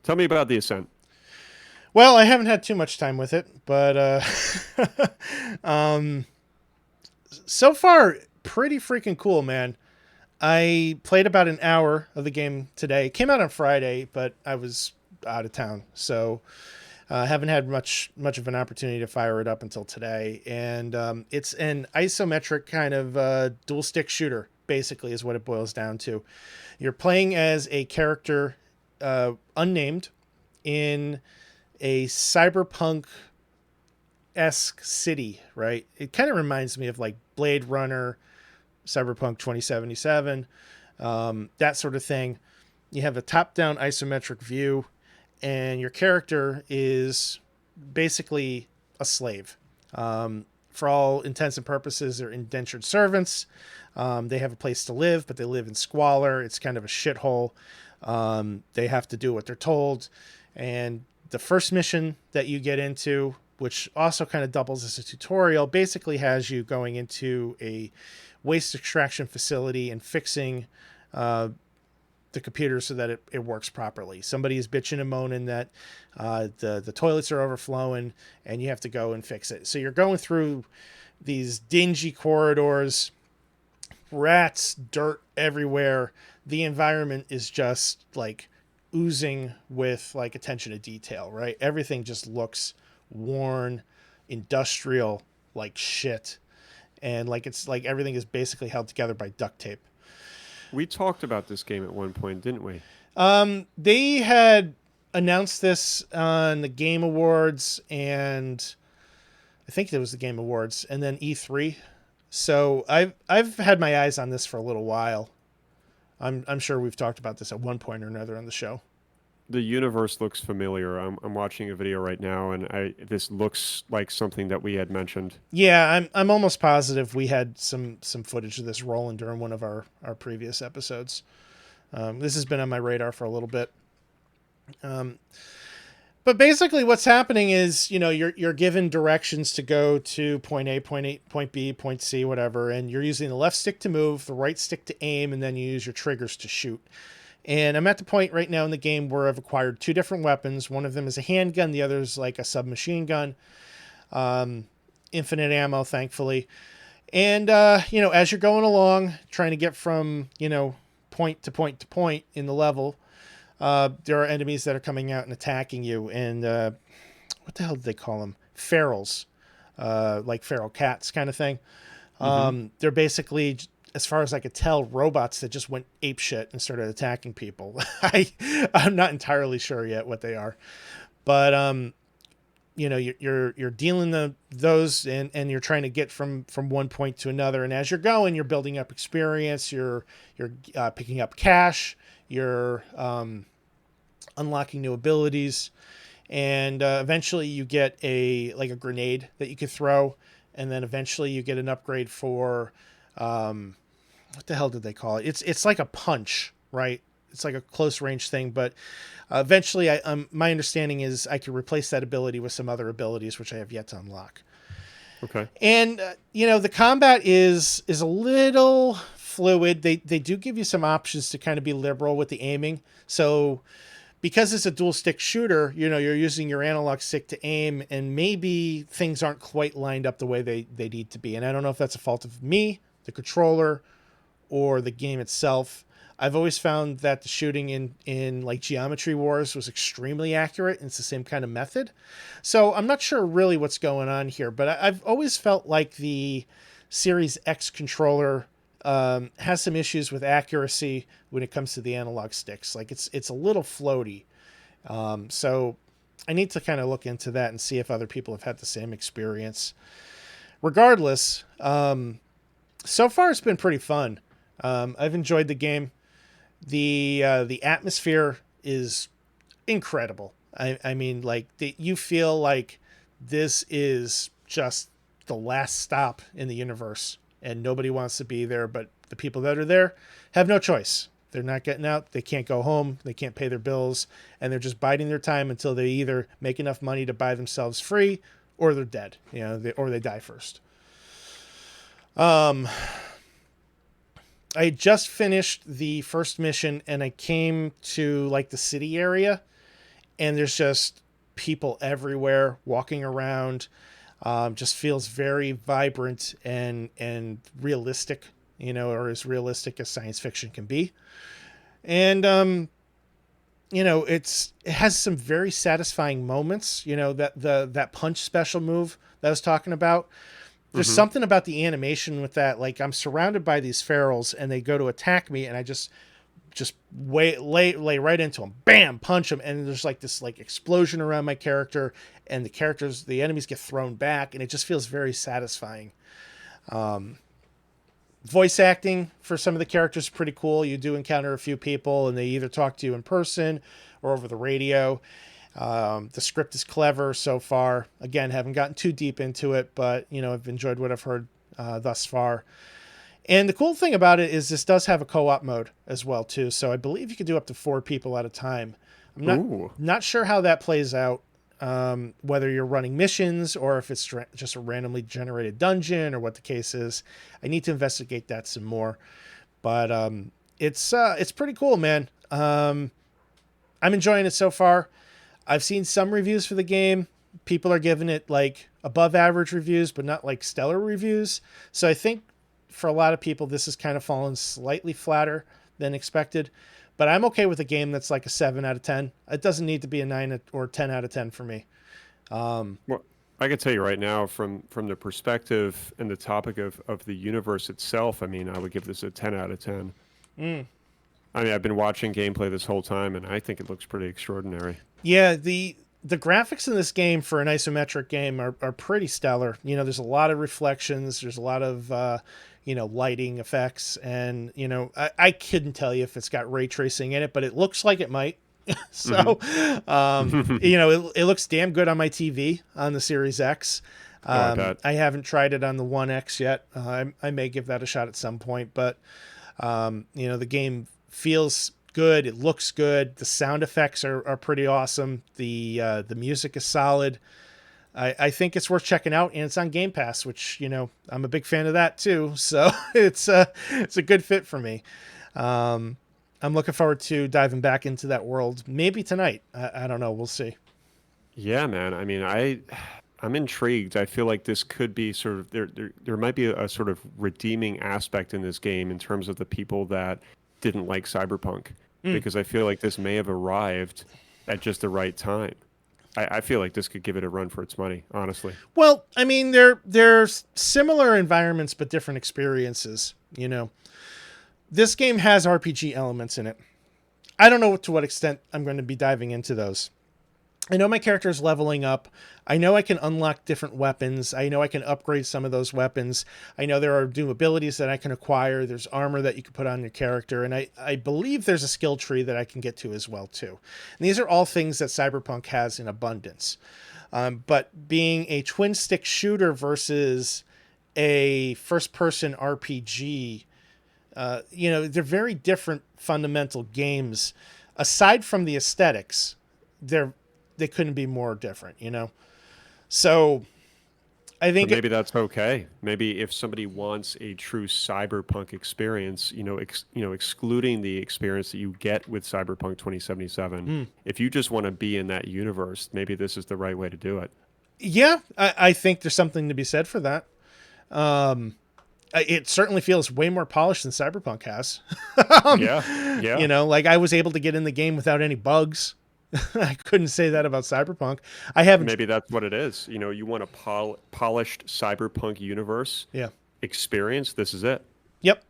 Tell me about the Ascent. Well, I haven't had too much time with it, but um, so far, pretty freaking cool, man. I played about an hour of the game today. It came out on Friday, but I was out of town, so haven't had much of an opportunity to fire it up until today. And it's an isometric kind of dual stick shooter, basically, is what it boils down to. You're playing as a character unnamed in a cyberpunk esque city, right? It kind of reminds me of like Blade Runner, Cyberpunk 2077, that sort of thing. You have a top down isometric view, and your character is basically a slave. For all intents and purposes, they're indentured servants. They have a place to live, but they live in squalor. It's kind of a shithole. They have to do what they're told. And the first mission that you get into, which also kind of doubles as a tutorial, basically has you going into a waste extraction facility and fixing the computer so that it works properly. Somebody is bitching and moaning that the toilets are overflowing, and you have to go and fix it. So you're going through these dingy corridors, rats, dirt everywhere. The environment is just like oozing with like attention to detail, right? Everything just looks worn, industrial, like shit. And like it's like everything is basically held together by duct tape. We talked about this game at one point, didn't we? They had announced this on the Game Awards, and I think it was the Game Awards, and then E3. So I've had my eyes on this for a little while. I'm sure we've talked about this at one point or another on the show. The universe looks familiar. I'm watching a video right now, and this looks like something that we had mentioned. Yeah, I'm almost positive we had some footage of this rolling during one of our previous episodes. This has been on my radar for a little bit. Um, but basically, what's happening is, you're given directions to go to point A, point B, point C, whatever, and you're using the left stick to move, the right stick to aim, and then you use your triggers to shoot. And I'm at the point right now in the game where I've acquired two different weapons. One of them is a handgun, the other is like a submachine gun. Infinite ammo, thankfully. And as you're going along, trying to get from point to point to point in the level, there are enemies that are coming out and attacking you. And what the hell did they call them? Ferals, like feral cats, kind of thing. Mm-hmm. They're basically, as far as I could tell, robots that just went apeshit and started attacking people. I'm not entirely sure yet what they are, but you're dealing those and you're trying to get from one point to another, and as you're going, you're building up experience, you're picking up cash, you're unlocking new abilities, and eventually you get a grenade that you could throw, and then eventually you get an upgrade for what the hell did they call it? It's like a punch, right? It's like a close range thing, but eventually, my understanding is I can replace that ability with some other abilities, which I have yet to unlock. Okay. And the combat is a little fluid. They do give you some options to kind of be liberal with the aiming. So because it's a dual stick shooter, you're using your analog stick to aim, and maybe things aren't quite lined up the way they need to be. And I don't know if that's a fault of me, the controller, or the game itself. I've always found that the shooting in like Geometry Wars was extremely accurate, and it's the same kind of method. So I'm not sure really what's going on here, but I've always felt like the Series X controller has some issues with accuracy when it comes to the analog sticks. Like it's a little floaty. So I need to kind of look into that and see if other people have had the same experience. Regardless, so far it's been pretty fun. I've enjoyed the game. The atmosphere is incredible. I mean, like you feel like this is just the last stop in the universe, and nobody wants to be there. But the people that are there have no choice. They're not getting out. They can't go home. They can't pay their bills, and they're just biding their time until they either make enough money to buy themselves free, or they're dead. Or they die first. Um, I just finished the first mission, and I came to like the city area, and there's just people everywhere walking around. Just feels very vibrant and realistic, or as realistic as science fiction can be. And it has some very satisfying moments. That punch special move that I was talking about. There's something about the animation with that. Like, I'm surrounded by these ferals and they go to attack me, and I just lay right into them, bam, punch them, and there's like this like explosion around my character, and the enemies get thrown back, and it just feels very satisfying. Voice acting for some of the characters is pretty cool. You do encounter a few people, and they either talk to you in person or over the radio. The script is clever so far. Again, haven't gotten too deep into it, but I've enjoyed what I've heard thus far. And the cool thing about it is this does have a co-op mode as well too. So I believe you can do up to 4 people at a time. I'm not sure how that plays out. Whether you're running missions or if it's just a randomly generated dungeon or what the case is. I need to investigate that some more. But it's pretty cool, man. I'm enjoying it so far. I've seen some reviews for the game. People are giving it like above average reviews, but not like stellar reviews. So I think for a lot of people, this has kind of fallen slightly flatter than expected. But I'm okay with a game that's like a 7 out of 10. It doesn't need to be a 9 or 10 out of 10 for me. Well, I can tell you right now, from the perspective and the topic of the universe itself, I mean, I would give this a 10 out of 10. I mean, I've been watching gameplay this whole time, and I think it looks pretty extraordinary. Yeah, the graphics in this game for an isometric game are pretty stellar. There's a lot of reflections. There's a lot of, lighting effects. And, I couldn't tell you if it's got ray tracing in it, but it looks like it might. So, it looks damn good on my TV on the Series X. I haven't tried it on the One X yet. I may give that a shot at some point, but, the game feels good. It looks good. The sound effects are pretty awesome. The music is solid. I think it's worth checking out, and it's on Game Pass, which, I'm a big fan of that too. So it's a good fit for me. I'm looking forward to diving back into that world. Maybe tonight. I don't know. We'll see. Yeah, man. I mean, I'm intrigued. I feel like this could be sort of there might be a sort of redeeming aspect in this game in terms of the people that didn't like Cyberpunk, because I feel like this may have arrived at just the right time. I feel like this could give it a run for its money, honestly. Well, I mean, they're similar environments but different experiences. This game has RPG elements in it. I don't know to what extent I'm going to be diving into those. I know my character is leveling up. I know I can unlock different weapons. I know I can upgrade some of those weapons. I know there are new abilities that I can acquire. There's armor that you can put on your character. And I believe there's a skill tree that I can get to as well, too. And these are all things that Cyberpunk has in abundance. But being a twin-stick shooter versus a first-person RPG, they're very different fundamental games. Aside from the aesthetics, they couldn't be more different, So I think maybe that's okay. Maybe if somebody wants a true cyberpunk experience, excluding the experience that you get with Cyberpunk 2077, if you just want to be in that universe, maybe this is the right way to do it. Yeah, I think there's something to be said for that. It certainly feels way more polished than Cyberpunk has. Yeah. Like I was able to get in the game without any bugs. I couldn't say that about Cyberpunk. I haven't. Maybe that's what it is. You want a polished cyberpunk universe experience. This is it. Yep.